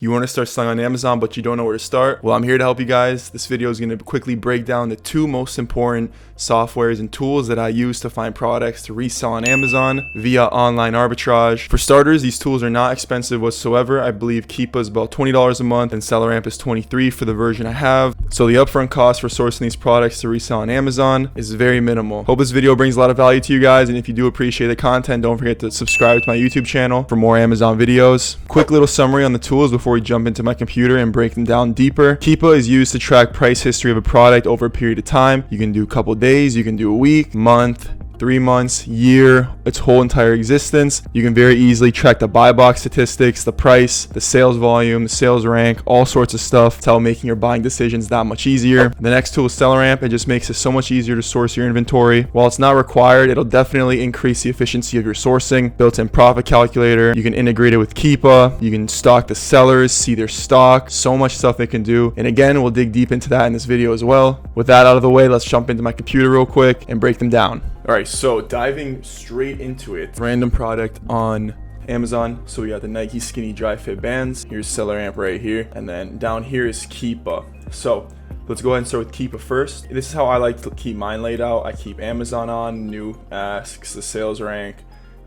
You want to start selling on Amazon, but you don't know where to start? Well, I'm here to help you guys. This video is going to quickly break down the two most important softwares and tools that I use to find products to resell on Amazon via online arbitrage. For starters, these tools are not expensive whatsoever. I believe Keepa is about $20 a month and SellerAmp is $23 for the version I have. So the upfront cost for sourcing these products to resell on Amazon is very minimal. Hope this video brings a lot of value to you guys, and if you do appreciate the content, don't forget to subscribe to my YouTube channel for more Amazon videos. Quick little summary on the tools before we jump into my computer and break them down deeper. Keepa is used to track price history of a product over a period of time. You can do a couple days, you can do a week, month, 3 months, year, its whole entire existence. You can very easily track the buy box statistics, the price, the sales volume, the sales rank, all sorts of stuff to help making your buying decisions that much easier. The next tool is SellerAmp. It just makes it so much easier to source your inventory. While it's not required, it'll definitely increase the efficiency of your sourcing. Built-in profit calculator. You can integrate it with Keepa. You can stock the sellers, see their stock, so much stuff they can do. And again, we'll dig deep into that in this video as well. With that out of the way, let's jump into my computer real quick and break them down. All right, so diving straight into it. Random product on Amazon. So we got the Nike Skinny Dry Fit Bands. Here's SellerAmp right here. And then down here is Keepa. So let's go ahead and start with Keepa first. This is how I like to keep mine laid out. I keep Amazon on, new asks, the sales rank,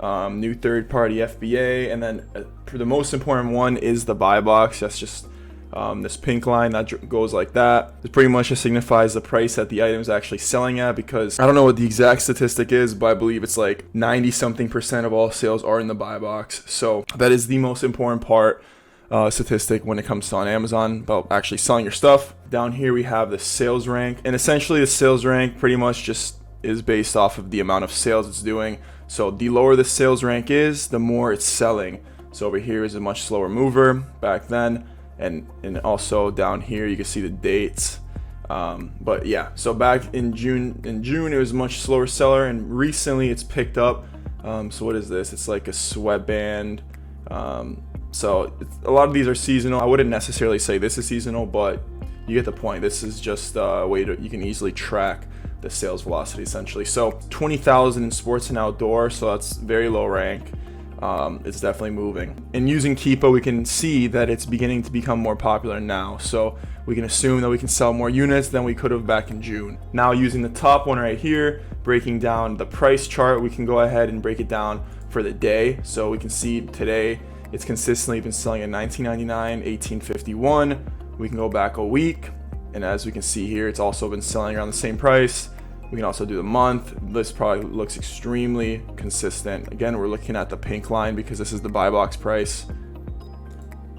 new third-party FBA, and then for the most important one is the buy box. That's just this pink line that goes like that. It pretty much just signifies the price that the item is actually selling at, because I don't know what the exact statistic is, but I believe it's like 90-something% of all sales are in the buy box. So that is the most important part, statistic when it comes to on Amazon about actually selling your stuff. Down here we have the sales rank, and essentially the sales rank pretty much just is based off of the amount of sales it's doing. So the lower the sales rank is, the more it's selling. So over here is a much slower mover back then. And also down here you can see the dates, but yeah, so back in June it was a much slower seller, and recently it's picked up. So what is this? It's like a sweatband. So a lot of these are seasonal. I wouldn't necessarily say this is seasonal, but you get the point. This is just a way you can easily track the sales velocity essentially. So 20,000 in sports and outdoor, so that's very low rank. It's definitely moving. And using Keepa, we can see that it's beginning to become more popular now. So we can assume that we can sell more units than we could have back in June. Now using the top one right here, breaking down the price chart, we can go ahead and break it down for the day. So we can see today it's consistently been selling at $19.99, $18.51. We can go back a week, and as we can see here, it's also been selling around the same price. We can also do the month. This product looks extremely consistent. Again, we're looking at the pink line because this is the buy box price.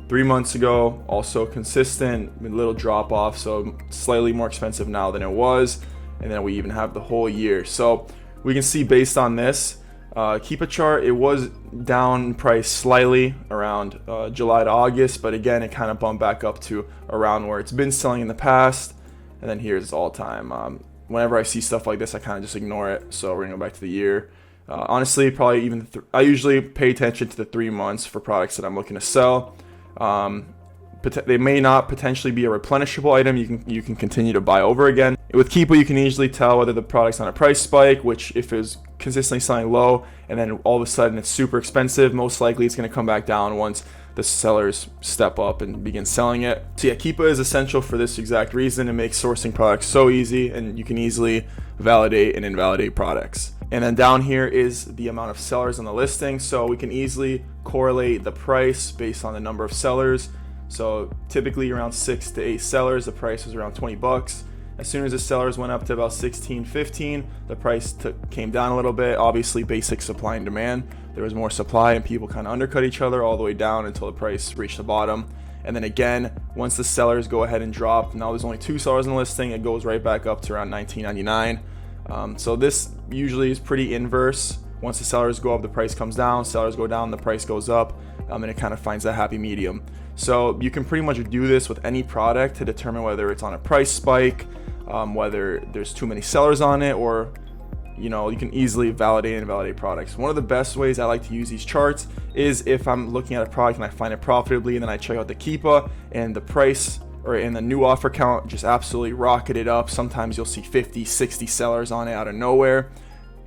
3 months ago, also consistent, with a little drop off, so slightly more expensive now than it was. And then we even have the whole year. So we can see based on this Keepa chart, it was down in price slightly around July to August, but again, it kind of bumped back up to around where it's been selling in the past. And then here's its all time. Whenever I see stuff like this, I kind of just ignore it. So we're gonna go back to the year. Honestly, probably even I usually pay attention to the 3 months for products that I'm looking to sell. They may not potentially be a replenishable item. You can continue to buy over again. With Keepa, you can easily tell whether the product's on a price spike, which if it's consistently selling low and then all of a sudden it's super expensive, most likely it's going to come back down once the sellers step up and begin selling it. So yeah, Keepa is essential for this exact reason. It makes sourcing products so easy, and you can easily validate and invalidate products. And then down here is the amount of sellers on the listing. So we can easily correlate the price based on the number of sellers. So typically around 6 to 8 sellers, the price was around 20 bucks. As soon as the sellers went up to about 16, 15, the price came down a little bit. Obviously, basic supply and demand. There was more supply and people kind of undercut each other all the way down until the price reached the bottom. And then again, once the sellers go ahead and drop, now there's only 2 sellers in the listing, it goes right back up to around $19.99. So this usually is pretty inverse. Once the sellers go up, the price comes down. Sellers go down, the price goes up, and it kind of finds that happy medium. So you can pretty much do this with any product to determine whether it's on a price spike, whether there's too many sellers on it, or you can easily validate and invalidate products. One of the best ways I like to use these charts is if I'm looking at a product and I find it profitably, and then I check out the Keepa and the price or in the new offer count just absolutely rocketed up. Sometimes you'll see 50, 60 sellers on it out of nowhere.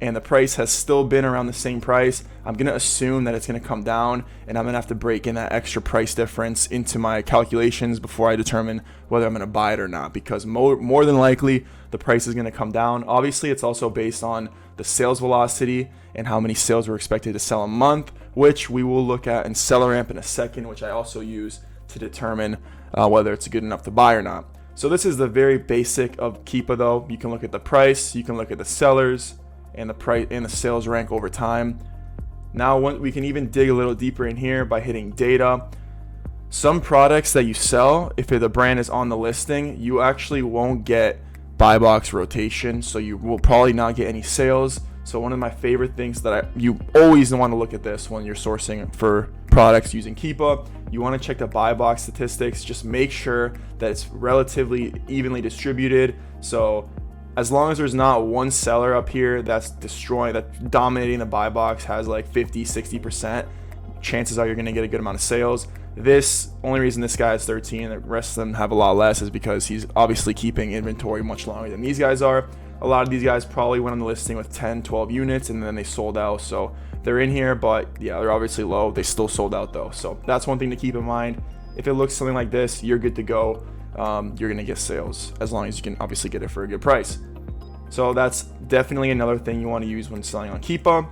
and the price has still been around the same price, I'm going to assume that it's going to come down, and I'm going to have to break in that extra price difference into my calculations before I determine whether I'm going to buy it or not, because more than likely the price is going to come down. Obviously, it's also based on the sales velocity and how many sales we're expected to sell a month, which we will look at in SellerAmp in a second, which I also use to determine whether it's good enough to buy or not. So this is the very basic of Keepa though. You can look at the price, you can look at the sellers, and the price and the sales rank over time. Now we can even dig a little deeper in here by hitting data. Some products that you sell, if the brand is on the listing, you actually won't get buy box rotation, so you will probably not get any sales. So one of my favorite things that you always want to look at this when you're sourcing for products using Keepa, you want to check the buy box statistics. Just make sure that it's relatively evenly distributed. So as long as there's not one seller up here that's dominating the buy box, has like 50-60%, chances are you're going to get a good amount of sales. This only reason this guy has 13, the rest of them have a lot less, is because he's obviously keeping inventory much longer than these guys are. A lot of these guys probably went on the listing with 10-12 units and then they sold out, so they're in here, but yeah, they're obviously low. They still sold out though, so that's one thing to keep in mind. If it looks something like this, you're good to go. You're gonna get sales as long as you can obviously get it for a good price. So that's definitely another thing you want to use when selling on Keepa.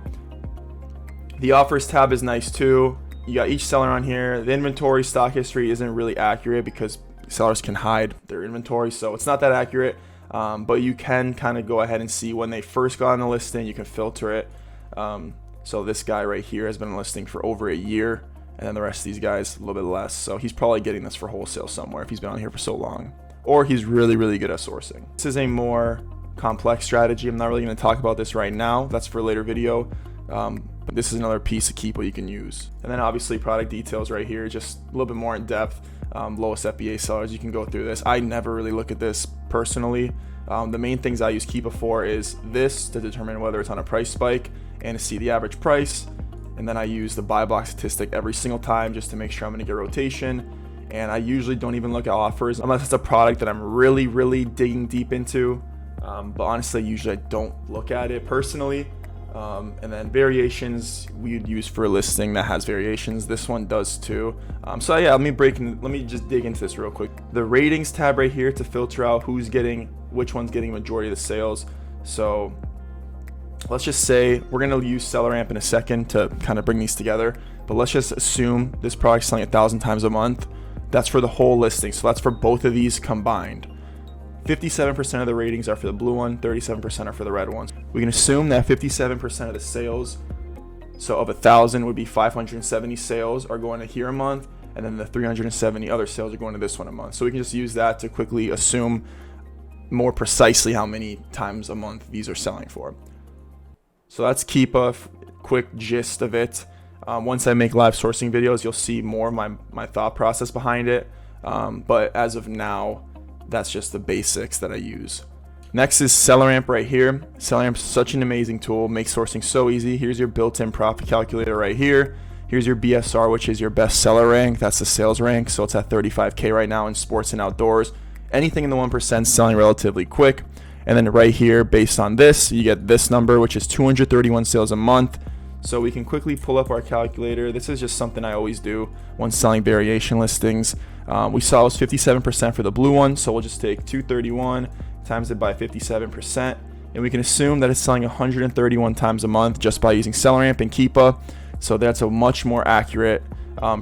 The offers tab is nice too. You got each seller on here. The inventory stock history isn't really accurate because sellers can hide their inventory, so it's not that accurate. But you can kind of go ahead and see when they first got on the listing. You can filter it. So this guy right here has been on the listing for over a year, and then the rest of these guys a little bit less. So he's probably getting this for wholesale somewhere if he's been on here for so long, or he's really, really good at sourcing. This is a more complex strategy. I'm not really going to talk about this right now. That's for a later video. But this is another piece of Keepa you can use. And then obviously product details right here, just a little bit more in depth. Lowest FBA sellers, you can go through this. I never really look at this personally. The main things I use Keepa for is this to determine whether it's on a price spike and to see the average price. And then I use the buy box statistic every single time just to make sure I'm going to get rotation. And I usually don't even look at offers unless it's a product that I'm really, really digging deep into. But honestly, usually I don't look at it personally. And then variations we'd use for a listing that has variations. This one does too. So yeah, let me just dig into this real quick. The ratings tab right here to filter out which one's getting majority of the sales. So let's just say we're gonna use SellerAmp in a second to kind of bring these together, but let's just assume this product's selling 1,000 times a month. That's for the whole listing, so that's for both of these combined. 57% of the ratings are for the blue one, 37% are for the red ones. We can assume that 57% of the sales, so of 1,000 would be 570 sales are going to here a month, and then the 370 other sales are going to this one a month. So we can just use that to quickly assume more precisely how many times a month these are selling for. So that's Keepa, quick gist of it. Once I make live sourcing videos, you'll see more of my thought process behind it. But as of now, that's just the basics that I use. Next is SellerAmp right here. SellerAmp is such an amazing tool, makes sourcing so easy. Here's your built-in profit calculator right here. Here's your BSR, which is your best seller rank. That's the sales rank, so it's at 35K right now in sports and outdoors. Anything in the 1% selling relatively quick. And then right here, based on this, you get this number, which is 231 sales a month. So we can quickly pull up our calculator. This is just something I always do when selling variation listings. We saw it was 57% for the blue one, so we'll just take 231 times it by 57%, and we can assume that it's selling 131 times a month just by using SellerAmp and Keepa. So that's a much more accurate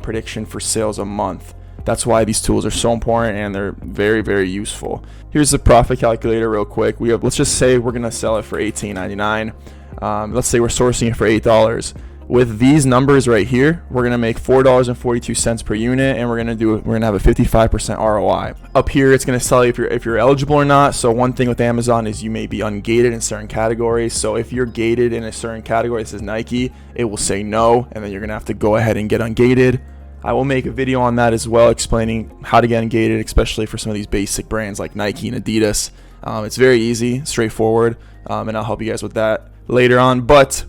prediction for sales a month. That's why these tools are so important, and they're very, very useful. Here's the profit calculator real quick. Let's just say we're gonna sell it for $18.99. Let's say we're sourcing it for $8. With these numbers right here, we're gonna make $4.42 per unit, and we're gonna have a 55% ROI. Up here, it's gonna tell you if you're eligible or not. So one thing with Amazon is you may be ungated in certain categories. So if you're gated in a certain category, this is Nike, it will say no, and then you're gonna have to go ahead and get ungated. I will make a video on that as well, explaining how to get ungated, especially for some of these basic brands like Nike and Adidas. It's very easy, straightforward, and I'll help you guys with that later on. But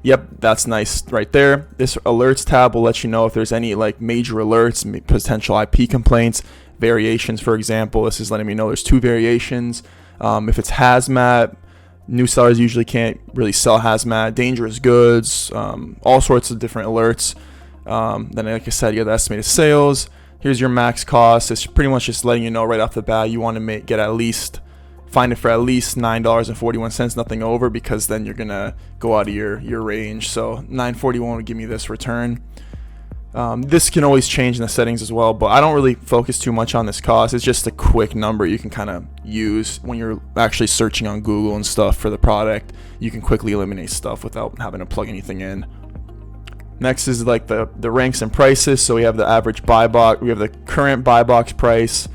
yep, that's nice right there. This alerts tab will let you know if there's any like major alerts, potential IP complaints, variations. For example, this is letting me know there's 2 variations. If it's hazmat, New sellers usually can't really sell hazmat, dangerous goods, all sorts of different alerts. Then, like I said, you have the estimated sales. Here's your max cost. It's pretty much just letting you know right off the bat you want to get at least, find it for at least $9.41, nothing over, because then you're gonna go out of your range. So $9.41 would give me this return. This can always change in the settings as well, but I don't really focus too much on this cost. It's just a quick number you can kind of use when you're actually searching on Google and stuff for the product. You can quickly eliminate stuff without having to plug anything in. Next is like the ranks and prices. So we have the average buy box, we have the current buy box price,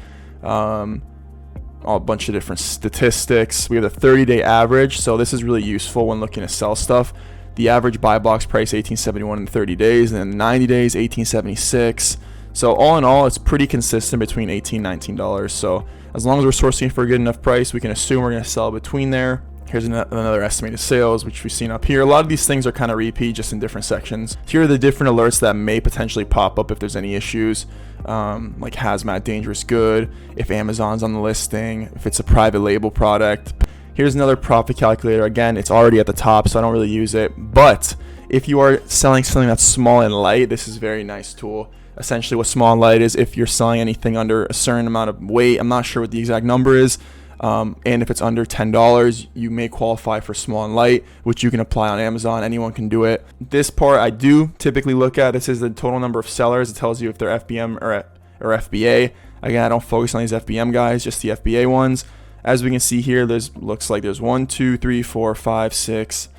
a bunch of different statistics. We have the 30-day average. So this is really useful when looking to sell stuff. The average buy box price $18.71 in 30 days, and then 90 days $18.76. So all in all, it's pretty consistent between $18 and $19. So as long as we're sourcing for a good enough price, we can assume we're going to sell between there. Here's another estimated sales, which we've seen up here. A lot of these things are kind of repeat, just in different sections. Here are the different alerts that may potentially pop up if there's any issues, like hazmat, dangerous good, if Amazon's on the listing, if it's a private label product. Here's another profit calculator. Again, it's already at the top, so I don't really use it. But if you are selling something that's small and light, this is a very nice tool. Essentially what small and light is, if you're selling anything under a certain amount of weight, I'm not sure what the exact number is, and if it's under $10, you may qualify for small and light, which you can apply on Amazon. Anyone can do it. This part I do typically look at. This is the total number of sellers. It tells you if they're FBM or FBA. Again, I don't focus on these FBM guys, just the FBA ones. As we can see here, looks like there's 1, 2, 3, 4, 5, 6.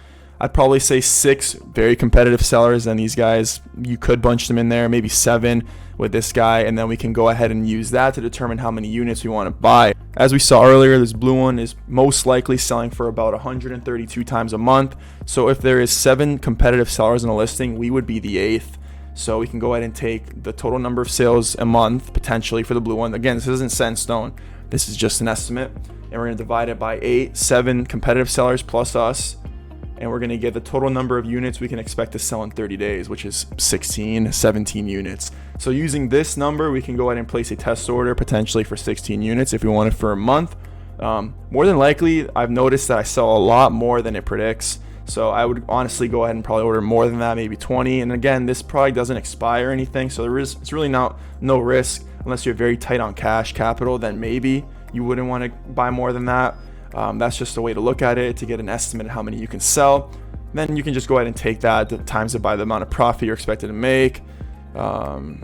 I'd probably say 6 very competitive sellers, and these guys, you could bunch them in there, maybe 7 with this guy, and then we can go ahead and use that to determine how many units we want to buy. As we saw earlier, this blue one is most likely selling for about 132 times a month. So if there is 7 competitive sellers in a listing, we would be the 8th. So we can go ahead and take the total number of sales a month potentially for the blue one. Again, this isn't set in stone. This is just an estimate. And we're going to divide it by 8, 7 competitive sellers plus us. And we're going to get the total number of units we can expect to sell in 30 days, which is 16, 17 units. So using this number, we can go ahead and place a test order potentially for 16 units if we want it for a month. More than likely, I've noticed that I sell a lot more than it predicts. So I would honestly go ahead and probably order more than that, maybe 20. And again, this product doesn't expire or anything. So it's really no risk unless you're very tight on cash capital. Then maybe you wouldn't want to buy more than that. That's just a way to look at it, to get an estimate of how many you can sell. Then you can just go ahead and take that, times it by the amount of profit you're expected to make. Let's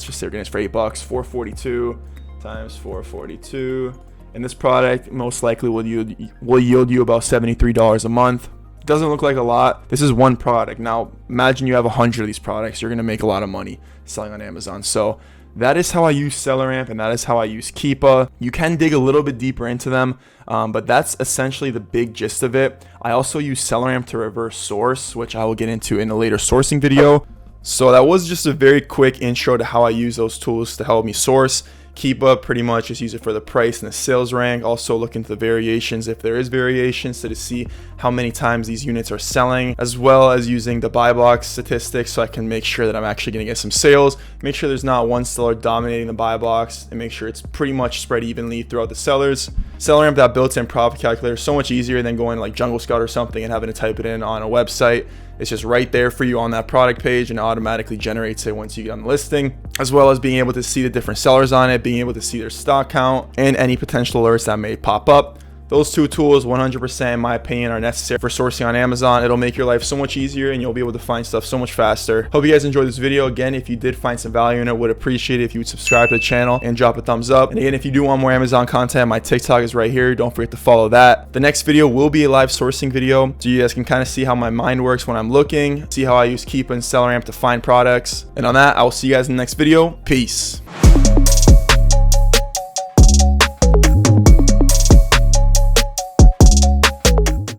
just say we're getting this for $8, 442 times 442. And this product most likely will yield you about $73 a month. It doesn't look like a lot. This is one product. Now imagine you have 100 of these products. You're going to make a lot of money selling on Amazon. So that is how I use SellerAmp, and that is how I use Keepa. You can dig a little bit deeper into them, but that's essentially the big gist of it. I also use SellerAmp to reverse source, which I will get into in a later sourcing video. So that was just a very quick intro to how I use those tools to help me source. Keepa, pretty much just use it for the price and the sales rank. Also look into the variations if there is variations, to see how many times these units are selling, as well as using the buy box statistics so I can make sure that I'm actually going to get some sales. Make sure there's not one seller dominating the buy box, and make sure it's pretty much spread evenly throughout the sellers. SellerAmp, that built-in profit calculator, is so much easier than going like Jungle Scout or something and having to type it in on a website. It's just right there for you on that product page, and it automatically generates it once you get on the listing, as well as being able to see the different sellers on it, being able to see their stock count, and any potential alerts that may pop up. Those two tools, 100% in my opinion, are necessary for sourcing on Amazon. It'll make your life so much easier, and you'll be able to find stuff so much faster. Hope you guys enjoyed this video. Again, if you did find some value in it, would appreciate it if you would subscribe to the channel and drop a thumbs up. And again, if you do want more Amazon content, my TikTok is right here. Don't forget to follow that. The next video will be a live sourcing video, so you guys can kind of see how my mind works when I'm looking, see how I use Keepa and SellerAmp to find products. And on that, I will see you guys in the next video. Peace.